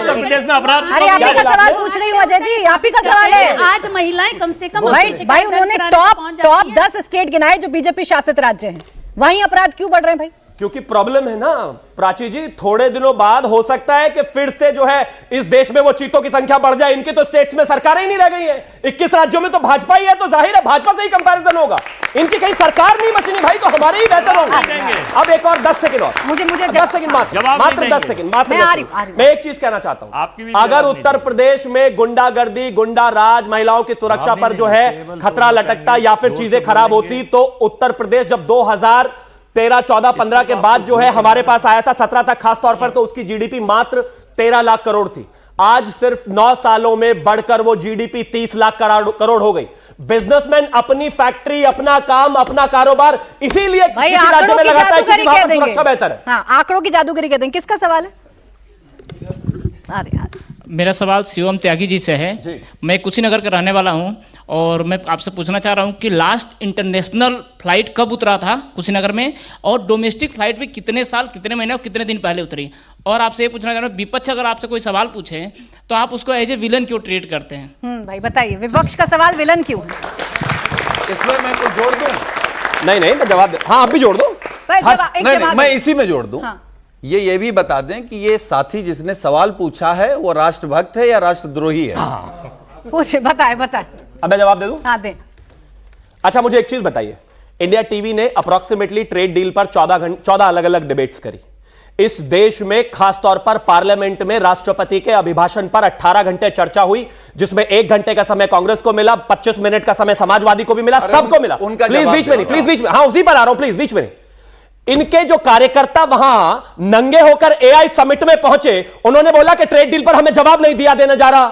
अरे आप ही का सवाल पूछ रही हूँ अजय जी, आप ही का सवाल है। आज महिलाएं कम से कम भाई उन्होंने टॉप 10 स्टेट गिनाए जो बीजेपी शासित राज्य हैं, वहीं अपराध क्यों बढ़ रहे हैं भाई? क्योंकि प्रॉब्लम है ना प्राची जी, थोड़े दिनों बाद हो सकता है कि फिर से जो है इस देश में वो चीतों की संख्या बढ़ जाए। इनके तो स्टेट्स में सरकारें ही नहीं रह गई हैं, 21 राज्यों में तो भाजपा ही है, तो जाहिर है भाजपा से ही कंपैरिजन होगा। इनकी कहीं सरकार नहीं बचनी भाई, तो हमारे ही बेहतर होंगे। अब एक और 10 सेकंड और, मुझे 10 सेकंड मात्र 10 सेकंड मात्र। मैं एक चीज कहना चाहता हूं, अगर उत्तर प्रदेश में गुंडागर्दी, गुंडा राज, महिलाओं की सुरक्षा पर जो है खतरा लटकता या फिर चीजें खराब होती, तो उत्तर प्रदेश जब 2013, 14, 15 के बाद जो है हमारे पास आया था, 17 तक खास तौर पर, तो उसकी जीडीपी मात्र 13 लाख करोड़ थी। आज सिर्फ 9 सालों में बढ़कर वो जीडीपी 30 लाख करोड़ हो गई। बिजनेसमैन अपनी फैक्ट्री, अपना काम, अपना कारोबार इसीलिए किसी राज्य में लगाता है क्योंकि वहां पर सुरक्षा बेहतर है। हाँ, आंकड़ों की जादूगरी कह देंगे। किसका सवाल है? मेरा सवाल शिवम त्यागी जी से है। मैं कुशीनगर का रहने वाला हूं और मैं आपसे पूछना चाह रहा हूं कि लास्ट इंटरनेशनल फ्लाइट कब उतरा था कुशीनगर में, और डोमेस्टिक फ्लाइट भी कितने साल, कितने महीने और कितने दिन पहले उतरी? और आपसे ये पूछना चाह रहा हूं, विपक्ष अगर आपसे कोई सवाल पूछे तो आप उसको एज ए विलन क्यों ट्रीट करते हैं? भाई बताइए, विपक्ष का सवाल विलन क्यों? इसमें मैं कुछ जोड़ दूं? नहीं, मैं जवाब दे। हाँ, आप भी जोड़ दो। नहीं, मैं इसी में जोड़ दूं। ये भी बता दें कि ये साथी जिसने सवाल पूछा है वो राष्ट्रभक्त है या राष्ट्रद्रोही है? पूछे, बताए। अब मैं जवाब दे दूं? हाँ, दे। अच्छा, मुझे एक चीज बताइए, इंडिया टीवी ने अप्रोक्सीमेटली ट्रेड डील पर 14 अलग अलग डिबेट्स करी। इस देश में खासतौर पर पार्लियामेंट में राष्ट्रपति के अभिभाषण पर 18 घंटे चर्चा हुई, जिसमें 1 घंटे का समय कांग्रेस को मिला, 25 मिनट का समय समाजवादी को भी मिला, सबको मिला। प्लीज बीच में नहीं, हाँ उसी पर आ रहा हूं, प्लीज बीच में नहीं। इनके जो कार्यकर्ता वहां नंगे होकर एआई समिट में पहुंचे, उन्होंने बोला कि ट्रेड डील पर हमें जवाब नहीं देना जा रहा।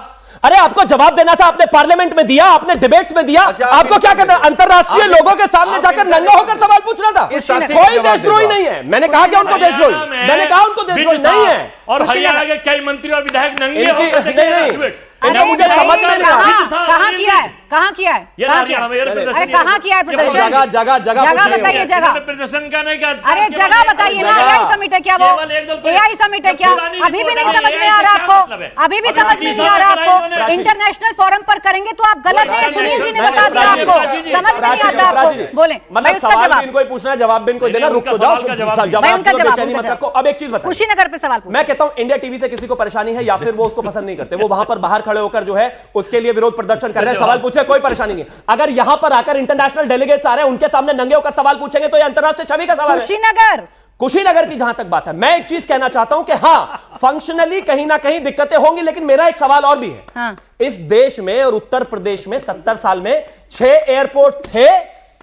अरे आपको जवाब देना था, आपने पार्लियामेंट में दिया, आपने डिबेट्स में दिया। आपको क्या करना, अंतरराष्ट्रीय लोगों के सामने जाकर नंगा होकर सवाल पूछना था? कोई देशद्रोही नहीं है। मैंने कहा कि उनको देशद्रोही, मैंने कहा उनको देशद्रोही नहीं है। और हरियाणा के कई मंत्री और विधायक नंगे नहीं, मुझे समझ में नहीं आ कहां किया है? कहां किया है प्रदर्शन? जगह बताइए, जगह प्रदर्शन का नहीं। अरे जगह बताइए ना। एआई समिट है क्या वो? एआई समिट है क्या? अभी भी नहीं समझ में आ रहा आपको? अभी भी समझ में नहीं आ रहा आपको? इंटरनेशनल फोरम पर करेंगे तो आप गलत है, सुनील जी ने बता दिया आपको, समझ में नहीं आता आपको। बोले मतलब सवाल भी इनको ही पूछना है, जवाब भी इनको देना। रुक तो जाओ, जवाब की बेचैनी मत रखो। अब एक चीज बताओ, कुशीनगर पे सवाल मैं कहता हूं इंडिया टीवी से किसी को परेशानी है या फिर वो उसको पसंद नहीं करते, वो वहां पर बाहर खड़े होकर जो है उसके लिए विरोध प्रदर्शन कर रहे हैं, सवाल पूछे, कोई परेशानी नहीं। अगर यहां पर आकर इंटरनेशनल डेलीगेट्स आ रहे हैं, उनके सामने नंगे होकर सवाल पूछेंगे तो ये अंतरराष्ट्रीय छवि का सवाल है। कुशीनगर की जहां तक बात है, मैं एक चीज कहना चाहता हूं कि हां फंक्शनली कहीं ना कहीं दिक्कतें होंगी, लेकिन मेरा एक सवाल और भी है। हाँ। इस देश में और उत्तर प्रदेश में 70 साल में 6 एयरपोर्ट थे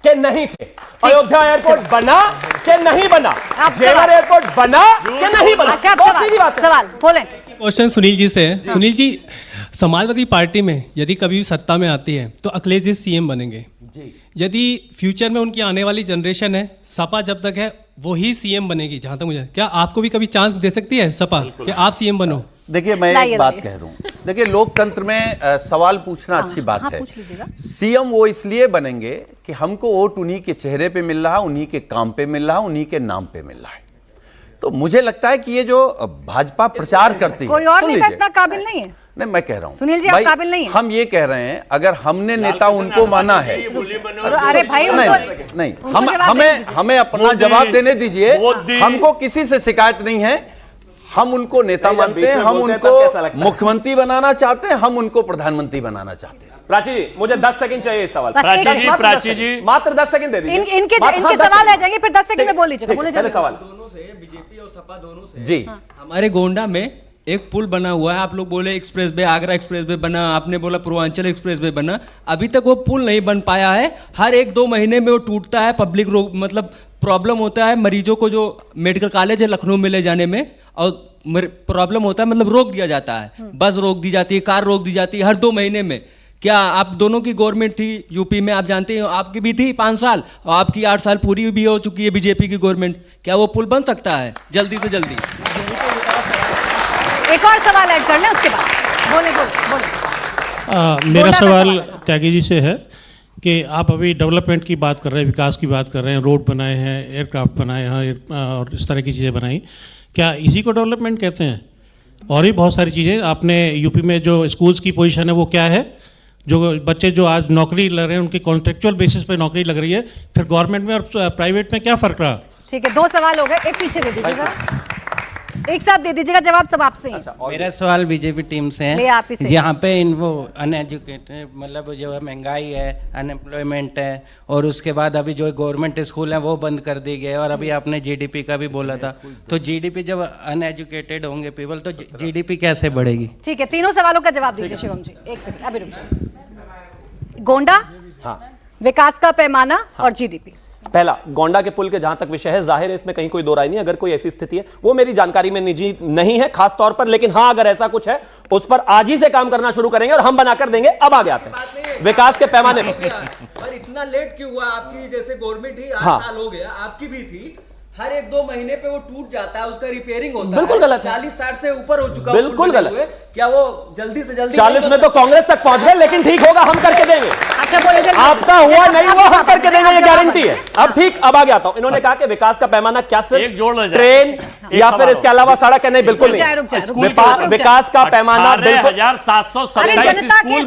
कि नहीं थे? अयोध्या एयरपोर्ट बना कि नहीं बना? जेवर एयरपोर्ट बना कि नहीं बना? अच्छा, बहुत सीधी बात है। सवाल बोलें। क्वेश्चन सुनील जी से है। सुनील जी, समाजवादी पार्टी में यदि कभी सत्ता में आती है तो अखिलेश जी सीएम बनेंगे। यदि फ्यूचर में उनकी आने वाली जनरेशन है, सपा जब तक है वो ही सीएम बनेगी, जहां तक मुझे, क्या आपको भी कभी चांस दे सकती है सपा कि आप सीएम बनो? देखिए, मैं एक बात कह रहा हूं। देखिए, लोकतंत्र में सवाल पूछना अच्छी बात है। पूछ लीजिएगा। सीएम वो इसलिए बनेंगे कि हमको वोट उन्हीं के चेहरे पे मिल रहा, उन्हीं के काम पे मिल रहा, उन्हीं के नाम पे मिल रहा है। तो मुझे लगता है कि ये जो भाजपा प्रचार करती है, कोई और नेता इतना काबिल नहीं है। नहीं, मैं कह रहा हूं सुनील जी, आप काबिल नहीं है। हम ये कह रहे हैं, अगर हमने नेता उनको माना है, अरे भाई, नहीं, हमें अपना जवाब देने दीजिए। हमको किसी से शिकायत नहीं है। हम उनको नेता मानते हैं, हम उनको मुख्यमंत्री बनाना चाहते हैं, हम उनको प्रधानमंत्री बनाना चाहते हैं। प्राची जी, मुझे 10 सेकंड चाहिए इस सवाल। प्राची जी मात्र 10 सेकंड दे दीजिए। इनके सवाल रह जाएंगे, फिर 10 सेकंड में बोल लीजिएगा। पहले सवाल बीजेपी और सपा दोनों से जी। हमारे गोंडा में एक पुल बना हुआ है, आप लोग बोले express way, Agra express way बना, आपने बोला पूर्वांचल एक्सप्रेस वे बना, अभी तक वो पुल नहीं बन पाया है। हर 1-2 महीने में वो टूटता है, पब्लिक रोग मतलब प्रॉब्लम होता है मरीजों को, जो मेडिकल कॉलेज है लखनऊ में ले जाने में, और प्रॉब्लम होता है, मतलब रोक दिया जाता है, बस रोक दी जाती है, कार रोक दी जाती है हर 2 महीने में। क्या आप दोनों की गवर्नमेंट थी यूपी में, आप जानते हैं, आपकी भी थी 5 साल और आपकी 8 साल पूरी भी हो चुकी है बीजेपी की गवर्नमेंट, क्या वो पुल बन सकता है जल्दी से जल्दी? एक और सवाल ऐड कर लें, उसके बाद बोले। मेरा सवाल त्यागी जी से है कि आप अभी डेवलपमेंट की बात कर रहे हैं, विकास की बात कर रहे हैं, रोड बनाए हैं, एयरक्राफ्ट बनाए हैं और इस तरह की चीज़ें बनाई, क्या इसी को डेवलपमेंट कहते हैं? और भी बहुत सारी चीज़ें आपने यूपी में जो स्कूल्स की पोजीशन है वो क्या है? जो बच्चे जो आज नौकरी लग रहे हैं उनकी कॉन्ट्रेक्चुअल बेसिस पे नौकरी लग रही है, फिर गवर्नमेंट में और प्राइवेट में क्या फ़र्क रहा? ठीक है, 2 सवाल हो गए, एक पीछे दे दीजिएगा, एक साथ दे दीजिएगा जवाब, सब आपसे ही। मेरा सवाल बीजेपी टीम से है। यहाँ पे वो अनएजुकेटेड, मतलब जो है महंगाई है, अनएम्प्लॉयमेंट है, और उसके बाद अभी जो गवर्नमेंट स्कूल है वो बंद कर दिए गए, और अभी आपने जीडीपी का भी बोला था, तो जीडीपी जब अनएजुकेटेड होंगे पीपल तो जीडीपी कैसे बढ़ेगी? ठीक है, तीनों सवालों का जवाब दीजिए शिवम जी। एक सेकंड, अभी रुक जाइए। गोंडा, विकास का पैमाना और जीडीपी। पहला, गोंडा के पुल के जहां तक विषय है, जाहिर है इसमें कहीं कोई दो राय नहीं। अगर कोई ऐसी स्थिति है, वो मेरी जानकारी में निजी नहीं है खास तौर पर, लेकिन हां अगर ऐसा कुछ है उस पर आज ही से काम करना शुरू करेंगे और हम बनाकर देंगे। अब आगे आते हैं विकास के पैमाने पर। इतना लेट क्यों हुआ? आपकी जैसे गवर्नमेंट ही 8 साल हो गया, आपकी भी थी, हर 1-2 महीने पे वो टूट जाता है, उसका रिपेयरिंग होता है। बिल्कुल गलत है। 40-60 से ऊपर हो चुका, बिल्कुल गलत। क्या वो जल्दी से जल्दी? 40 में तो कांग्रेस तक पहुंच गए, लेकिन ठीक होगा, हम करके देंगे। अच्छा बोले जल्दी। आपका हुआ नहीं हुआ, हम करके देंगे, ये गारंटी है। अब ठीक, अब आगे आता हूं। इन्होंने कहा कि विकास का पैमाना क्या सिर्फ ट्रेन या फिर इसके अलावा सड़क है? नहीं, बिल्कुल नहीं। विकास का पैमाना 18,727 स्कूल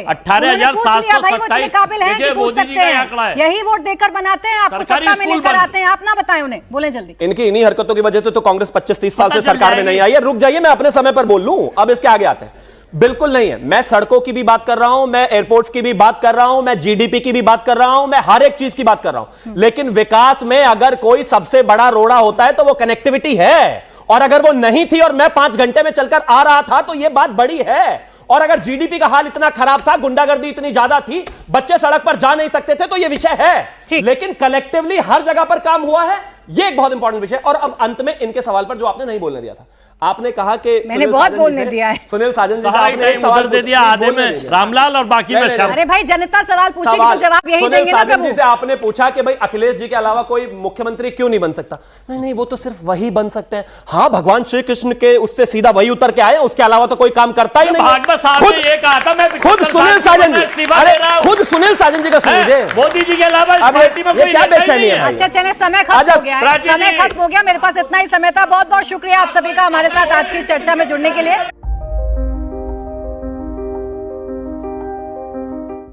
18,727। मोदी जी का आंकड़ा है, यही वोट देकर बनाते हैं, आपको सत्ता में लेकर आते हैं, आप ना बताएं उन्हें, बोले जल्दी। इनकी इन्हीं हरकतों की वजह से तो कांग्रेस 25-30 साल से सरकार में नहीं आई है। रुक जाइए, मैं अपने समय पर बोल लूं। अब इसके आगे आते हैं। बिल्कुल नहीं है। मैं सड़कों की भी बात कर रहा हूं, मैं एयरपोर्ट्स की भी बात कर रहा हूं, मैं जीडीपी की भी बात कर रहा हूं, मैं हर एक चीज की बात कर रहा हूं। लेकिन विकास में अगर कोई सबसे बड़ा रोड़ा होता है तो वो कनेक्टिविटी है, और अगर वो नहीं थी और मैं 5 घंटे में चलकर आ रहा था तो यह बात बड़ी है। और अगर जीडीपी का हाल इतना खराब था, गुंडागर्दी इतनी ज्यादा थी, बच्चे सड़क पर जा नहीं सकते थे, तो यह विषय है। लेकिन कलेक्टिवली हर जगह पर काम हुआ है, यह एक बहुत इंपॉर्टेंट विषय। और अब अंत में इनके सवाल पर जो आपने नहीं बोलने दिया था, आपने कहा कि मैंने बहुत बोलने दिया है। सुनील साजन जी से आपने एक सवाल दे दिया, आधे में रामलाल और बाकी में शर्मा। अरे भाई, जनता सवाल पूछेगी तो जवाब यही देंगे ना। सुनील साजन जी से आपने पूछा कि भाई अखिलेश जी के अलावा कोई मुख्यमंत्री क्यों नहीं बन सकता? नहीं नहीं, वो तो सिर्फ वही बन सकते हैं। हाँ, भगवान श्री कृष्ण के उससे सीधा वही उतर के आए, उसके अलावा तो कोई काम करता ही नहीं। खुद सुनील साजन जी, अरे खुद सुनील साजन जी का सुनिए, मोदी जी के अलावा क्या बेचैनी है? अच्छा चले, समय खत्म हो गया है, समय खत्म हो गया। मेरे पास इतना ही समय था। बहुत बहुत शुक्रिया आप सभी का हमारे साथ आज की चर्चा में जुड़ने के लिए।